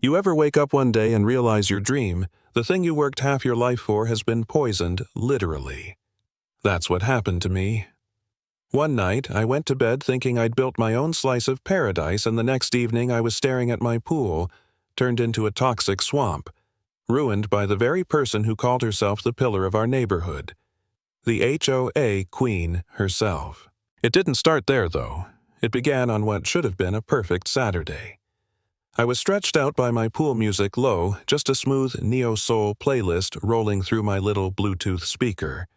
You ever wake up one day and realize your dream, the thing you worked half your life for, has been poisoned, literally? That's what happened to me. One night, I went to bed thinking I'd built my own slice of paradise, and the next evening I was staring at my pool, turned into a toxic swamp, ruined by the very person who called herself the pillar of our neighborhood, the HOA queen herself. It didn't start there, though. It began on what should have been a perfect Saturday. I was stretched out by my pool music low, just a smooth neo-soul playlist rolling through my little Bluetooth speaker.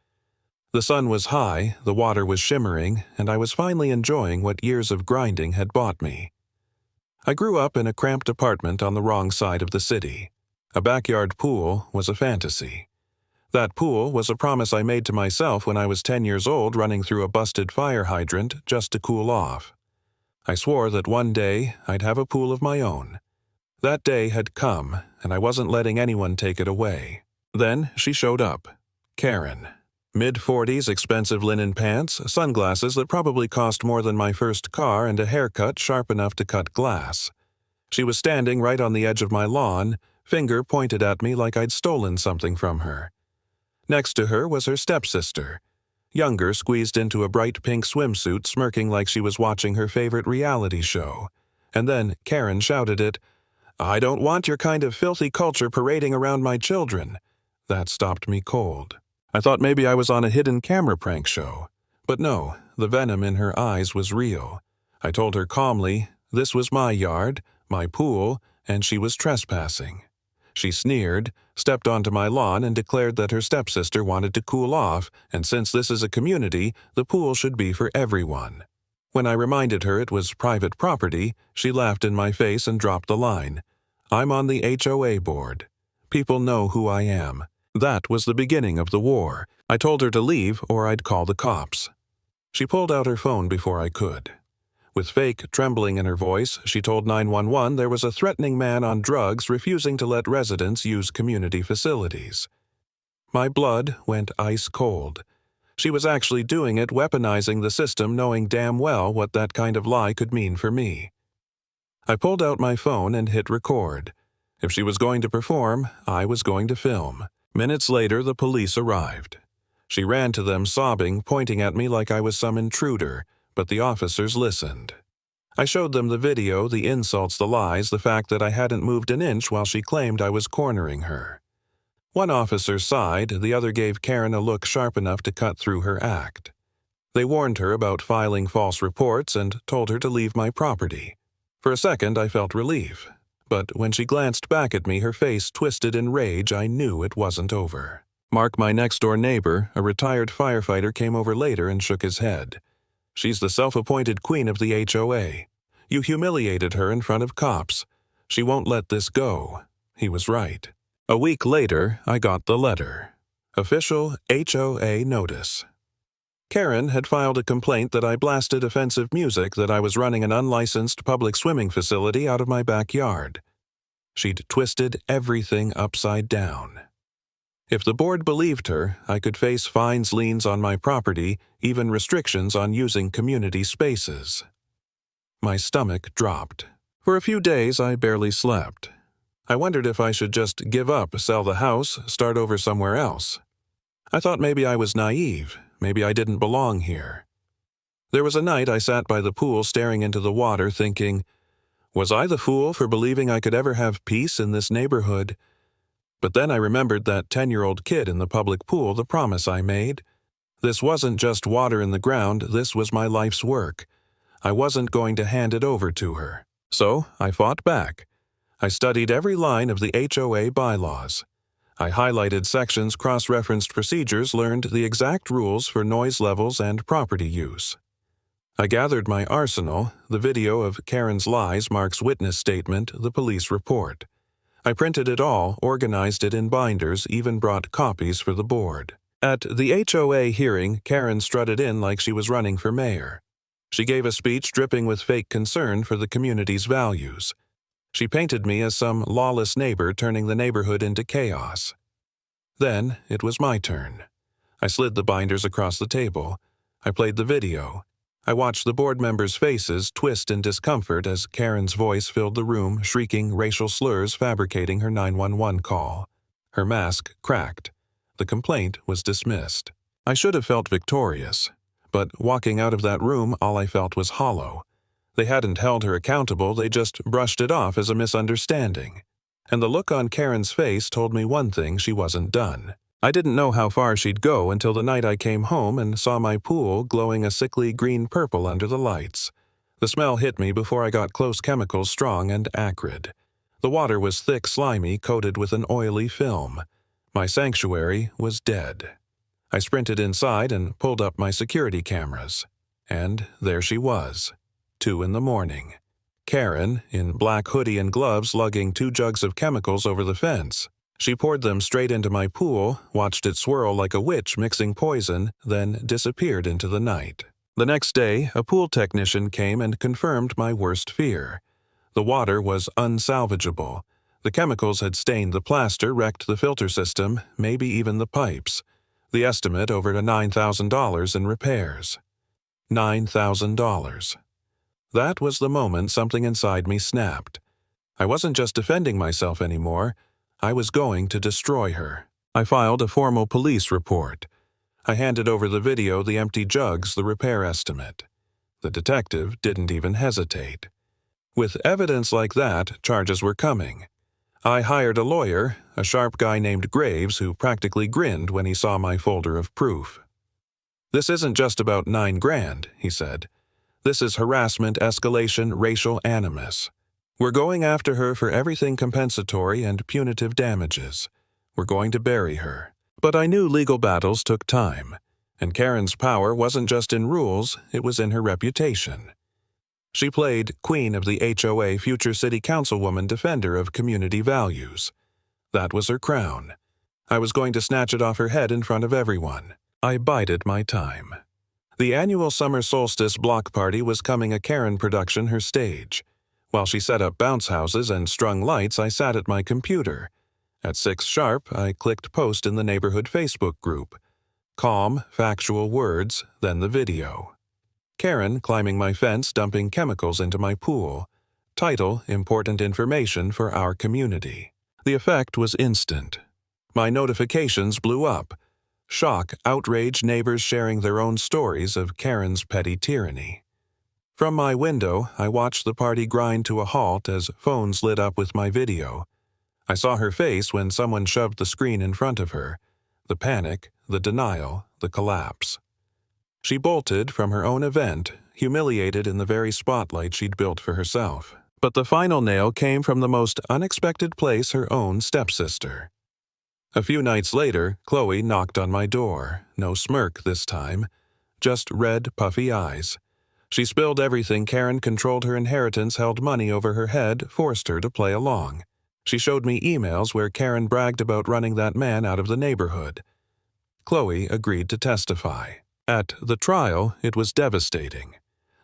The sun was high, the water was shimmering, and I was finally enjoying what years of grinding had bought me. I grew up in a cramped apartment on the wrong side of the city. A backyard pool was a fantasy. That pool was a promise I made to myself when I was 10 years old, running through a busted fire hydrant just to cool off. I swore that one day I'd have a pool of my own. That day had come, and I wasn't letting anyone take it away. Then she showed up. Karen. Mid-40s, expensive linen pants, sunglasses that probably cost more than my first car, and a haircut sharp enough to cut glass. She was standing right on the edge of my lawn, finger pointed at me like I'd stolen something from her. Next to her was her stepsister, younger, squeezed into a bright pink swimsuit, smirking like she was watching her favorite reality show. And then Karen shouted it, "I don't want your kind of filthy culture parading around my children." That stopped me cold. I thought maybe I was on a hidden camera prank show. But no, the venom in her eyes was real. I told her calmly, this was my yard, my pool, and she was trespassing. She sneered, stepped onto my lawn, and declared that her stepsister wanted to cool off, and since this is a community, the pool should be for everyone. When I reminded her it was private property, she laughed in my face and dropped the line. I'm on the HOA board. People know who I am. That was the beginning of the war. I told her to leave or I'd call the cops. She pulled out her phone before I could. With fake trembling in her voice, she told 911 there was a threatening man on drugs refusing to let residents use community facilities. My blood went ice cold. She was actually doing it, weaponizing the system, knowing damn well what that kind of lie could mean for me. I pulled out my phone and hit record. If she was going to perform, I was going to film. Minutes later, the police arrived. She ran to them sobbing, pointing at me like I was some intruder, but the officers listened. I showed them the video, the insults, the lies, the fact that I hadn't moved an inch while she claimed I was cornering her. One officer sighed, the other gave Karen a look sharp enough to cut through her act. They warned her about filing false reports and told her to leave my property. For a second, I felt relief. But when she glanced back at me, her face twisted in rage, I knew it wasn't over. Mark, my next-door neighbor, a retired firefighter, came over later and shook his head. She's the self-appointed queen of the HOA. You humiliated her in front of cops. She won't let this go. He was right. A week later, I got the letter. Official HOA notice. Karen had filed a complaint that I blasted offensive music, that I was running an unlicensed public swimming facility out of my backyard. She'd twisted everything upside down. If the board believed her, I could face fines, liens on my property, even restrictions on using community spaces. My stomach dropped. For a few days, I barely slept. I wondered if I should just give up, sell the house, start over somewhere else. I thought maybe I was naive. Maybe I didn't belong here. There was a night I sat by the pool staring into the water thinking, was I the fool for believing I could ever have peace in this neighborhood? But then I remembered that 10-year-old kid in the public pool, the promise I made. This wasn't just water in the ground, this was my life's work. I wasn't going to hand it over to her. So I fought back. I studied every line of the HOA bylaws. I highlighted sections, cross-referenced procedures, learned the exact rules for noise levels and property use. I gathered my arsenal, the video of Karen's lies, Mark's witness statement, the police report. I printed it all, organized it in binders, even brought copies for the board. At the HOA hearing, Karen strutted in like she was running for mayor. She gave a speech dripping with fake concern for the community's values. She painted me as some lawless neighbor turning the neighborhood into chaos. Then it was my turn. I slid the binders across the table. I played the video. I watched the board members' faces twist in discomfort as Karen's voice filled the room, shrieking racial slurs, fabricating her 911 call. Her mask cracked. The complaint was dismissed. I should have felt victorious, but walking out of that room, all I felt was hollow. They hadn't held her accountable, they just brushed it off as a misunderstanding. And the look on Karen's face told me one thing: she wasn't done. I didn't know how far she'd go until the night I came home and saw my pool glowing a sickly green-purple under the lights. The smell hit me before I got close, chemicals strong and acrid. The water was thick, slimy, coated with an oily film. My sanctuary was dead. I sprinted inside and pulled up my security cameras. And there she was, 2 a.m. Karen, in black hoodie and gloves, lugging 2 jugs of chemicals over the fence. She poured them straight into my pool, watched it swirl like a witch mixing poison, then disappeared into the night. The next day, a pool technician came and confirmed my worst fear. The water was unsalvageable. The chemicals had stained the plaster, wrecked the filter system, maybe even the pipes. The estimate over to $9,000 in repairs. $9,000. That was the moment something inside me snapped. I wasn't just defending myself anymore. I was going to destroy her. I filed a formal police report. I handed over the video, the empty jugs, the repair estimate. The detective didn't even hesitate. With evidence like that, charges were coming. I hired a lawyer, a sharp guy named Graves, who practically grinned when he saw my folder of proof. "This isn't just about $9,000, he said. "This is harassment, escalation, racial animus. We're going after her for everything compensatory and punitive damages. We're going to bury her." But I knew legal battles took time, and Karen's power wasn't just in rules, it was in her reputation. She played Queen of the HOA, future city councilwoman, defender of community values. That was her crown. I was going to snatch it off her head in front of everyone. I bided my time. The annual summer solstice block party was coming, a Karen production, her stage. While she set up bounce houses and strung lights, I sat at my computer. At 6 sharp, I clicked post in the neighborhood Facebook group. Calm, factual words, then the video. Karen climbing my fence, dumping chemicals into my pool. Title: Important information for our community. The effect was instant. My notifications blew up. Shock, outrage, neighbors sharing their own stories of Karen's petty tyranny. From my window, I watched the party grind to a halt as phones lit up with my video. I saw her face when someone shoved the screen in front of her. The panic, the denial, the collapse. She bolted from her own event, humiliated in the very spotlight she'd built for herself. But the final nail came from the most unexpected place: her own stepsister. A few nights later, Chloe knocked on my door. No smirk this time, just red, puffy eyes. She spilled everything. Karen controlled her inheritance, held money over her head, forced her to play along. She showed me emails where Karen bragged about running that man out of the neighborhood. Chloe agreed to testify. At the trial, it was devastating.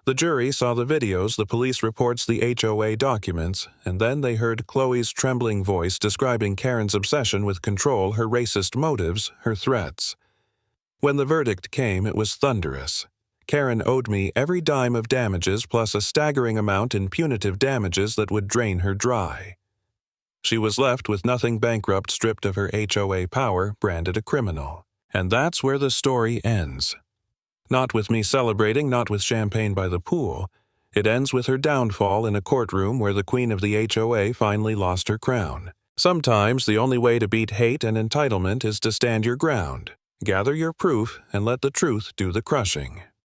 The jury saw the videos, the police reports, the HOA documents, and then they heard Chloe's trembling voice describing Karen's obsession with control, her racist motives, her threats. When the verdict came, it was thunderous. Karen owed me every dime of damages plus a staggering amount in punitive damages that would drain her dry. She was left with nothing, bankrupt, stripped of her HOA power, branded a criminal. And that's where the story ends. Not with me celebrating, not with champagne by the pool. It ends with her downfall in a courtroom where the queen of the HOA finally lost her crown. Sometimes the only way to beat hate and entitlement is to stand your ground. Gather your proof and let the truth do the crushing.